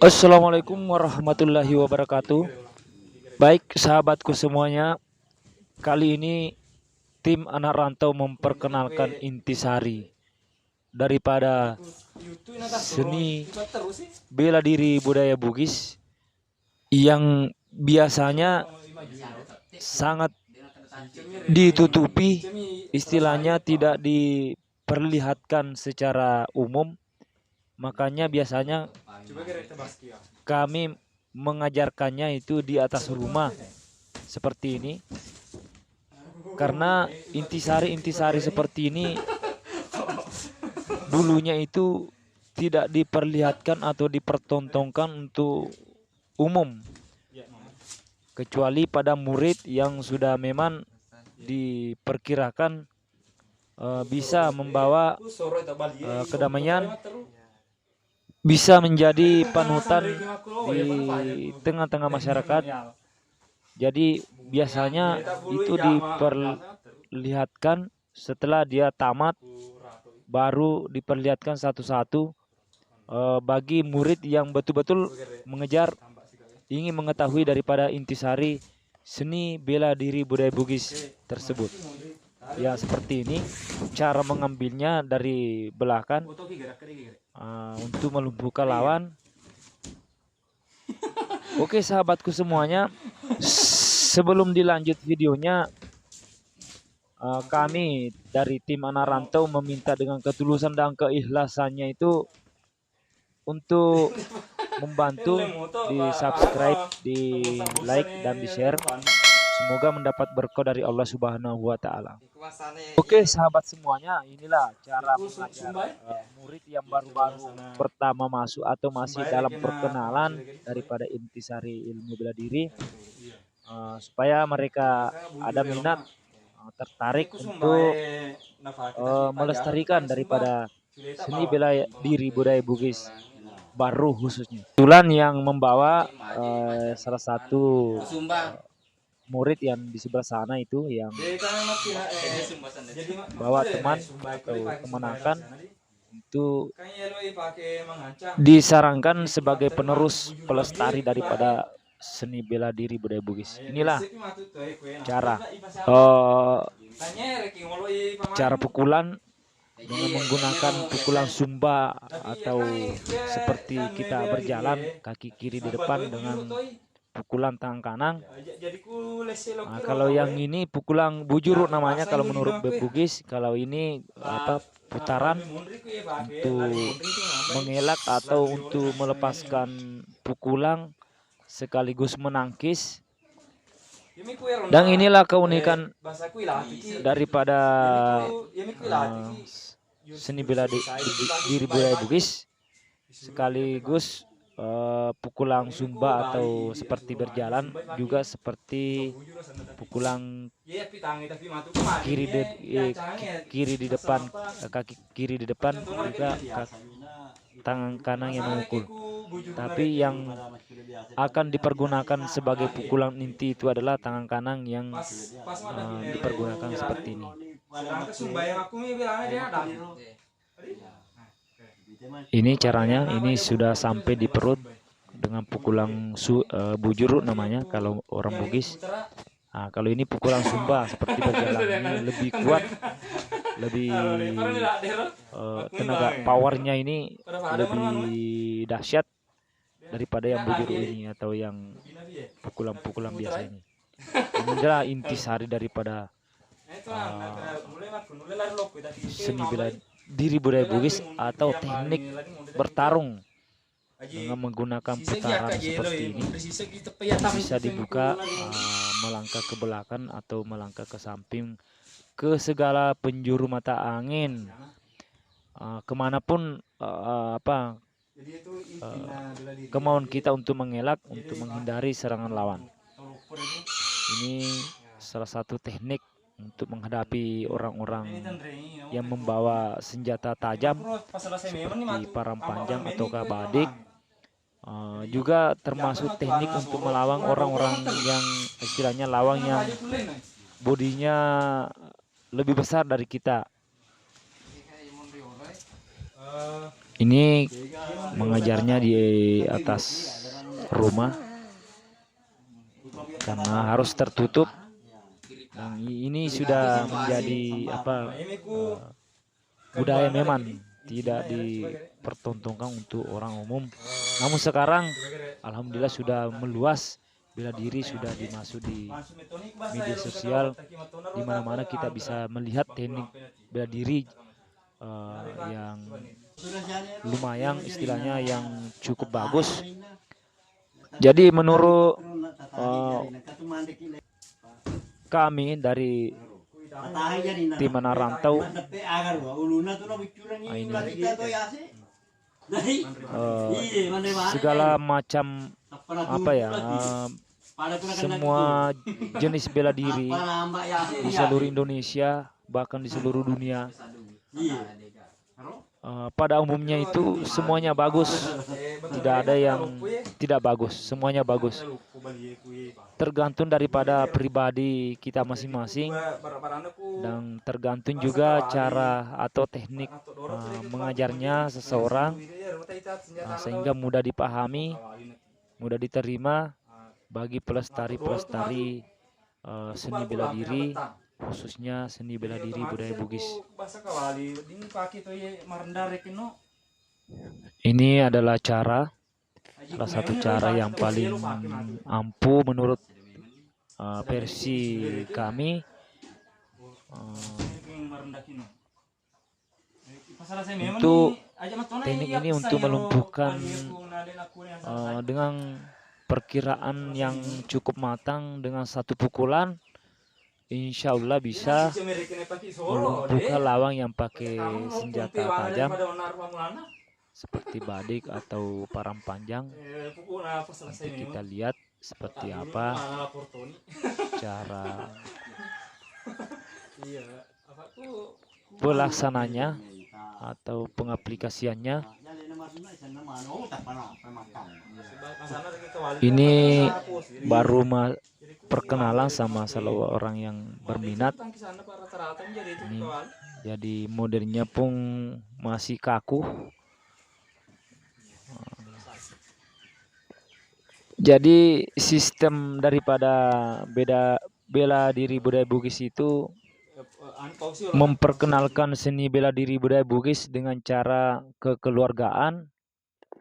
Assalamualaikum warahmatullahi wabarakatuh. Baik sahabatku semuanya, kali ini tim anak rantau memperkenalkan intisari daripada seni bela diri budaya Bugis yang biasanya sangat ditutupi, istilahnya tidak diperlihatkan secara umum. Makanya biasanya kami mengajarkannya itu di atas rumah seperti ini, karena intisari-intisari seperti ini bulunya itu tidak diperlihatkan atau dipertontonkan untuk umum, kecuali pada murid yang sudah memang diperkirakan bisa membawa kedamaian, bisa menjadi panutan di tengah-tengah masyarakat. Jadi biasanya itu diperlihatkan setelah dia tamat, baru diperlihatkan satu-satu bagi murid yang betul-betul mengejar, ingin mengetahui daripada intisari seni bela diri budaya Bugis tersebut. Ya seperti ini cara mengambilnya dari belakang untuk melumpuhkan lawan. Oke sahabatku semuanya, sebelum dilanjut videonya, kami dari tim anak rantau meminta dengan ketulusan dan keikhlasannya itu untuk membantu di subscribe, di like dan di share. Semoga mendapat berkah dari Allah Subhanahu wa Ta'ala. Oke sahabat semuanya, inilah cara mengajar murid yang baru-baru pertama masuk atau masih dalam perkenalan daripada intisari ilmu bela diri, supaya mereka ada minat, tertarik untuk melestarikan daripada seni bela diri budaya Bugis baru khususnya. Kebetulan yang membawa salah satu murid yang di sebelah sana itu yang bawa teman atau kemanakan, itu disarankan sebagai penerus pelestari daripada seni bela diri budaya Bugis. Inilah cara pukulan dengan menggunakan pukulan sumba, atau seperti kita berjalan kaki kiri di depan dengan pukulan tangan kanan. Nah, kalau yang ini pukulan bujur namanya kalau menurut Bugis. Kalau ini putaran untuk mengelak atau untuk melepaskan pukulan sekaligus menangkis. Dan inilah keunikan daripada seni bela diri budaya Bugis, sekaligus pukulan sumba atau seperti berjalan, juga seperti pukulan kiri di depan, kaki kiri di depan, juga tangan kanan yang memukul. Tapi yang akan dipergunakan sebagai pukulan inti itu adalah tangan kanan yang dipergunakan seperti ini. Ini caranya, ini sudah sampai di perut dengan pukulan bujur namanya kalau orang Bugis. Nah, kalau ini pukulan sumba seperti berjalan, ini lebih kuat, lebih tenaga powernya ini lebih dahsyat daripada yang bujur ini atau yang pukulan-pukulan biasa ini. Ini adalah intisari daripada seni bela diri budaya Bugis atau teknik bertarung dengan menggunakan putaran seperti ini. Bisa dibuka, melangkah ke belakang atau melangkah ke samping, ke segala penjuru mata angin, kemanapun kemauan kita untuk mengelak, untuk menghindari serangan lawan. Ini salah satu teknik untuk menghadapi orang-orang yang membawa senjata tajam seperti parang panjang atau badik. Juga termasuk teknik untuk melawan orang-orang yang istilahnya lawan yang bodinya lebih besar dari kita. Ini mengajarnya di atas rumah karena harus tertutup. Dan ini sudah menjadi budaya memang tidak dipertontonkan untuk orang umum. Namun sekarang alhamdulillah sudah meluas, bela diri sudah dimasuk di media sosial, di mana-mana kita bisa melihat teknik bela diri yang lumayan, istilahnya yang cukup bagus. Jadi menurut kami dari tim anak rantau, segala macam semua jenis bela diri di seluruh Indonesia, bahkan di seluruh dunia, pada umumnya itu semuanya bagus, tidak ada yang tidak bagus, semuanya bagus. Tergantung daripada pribadi kita masing-masing, dan tergantung juga cara atau teknik mengajarnya seseorang, sehingga mudah dipahami, mudah diterima bagi pelestari seni bela diri, khususnya seni bela diri budaya Bugis. Ini adalah salah satu cara yang paling ampuh menurut versi kami. Untuk teknik ini untuk melumpuhkan dengan perkiraan yang cukup matang dengan satu pukulan, insya Allah bisa melumpuhkan lawan yang pakai senjata tajam seperti badik atau parang panjang. Nanti kita lihat seperti apa cara pelaksananya atau pengaplikasiannya. Ini baru perkenalan sama salah orang yang berminat. Ini, jadi modelnya pun masih kaku. Jadi sistem daripada bela diri budaya Bugis itu memperkenalkan seni bela diri budaya Bugis dengan cara kekeluargaan,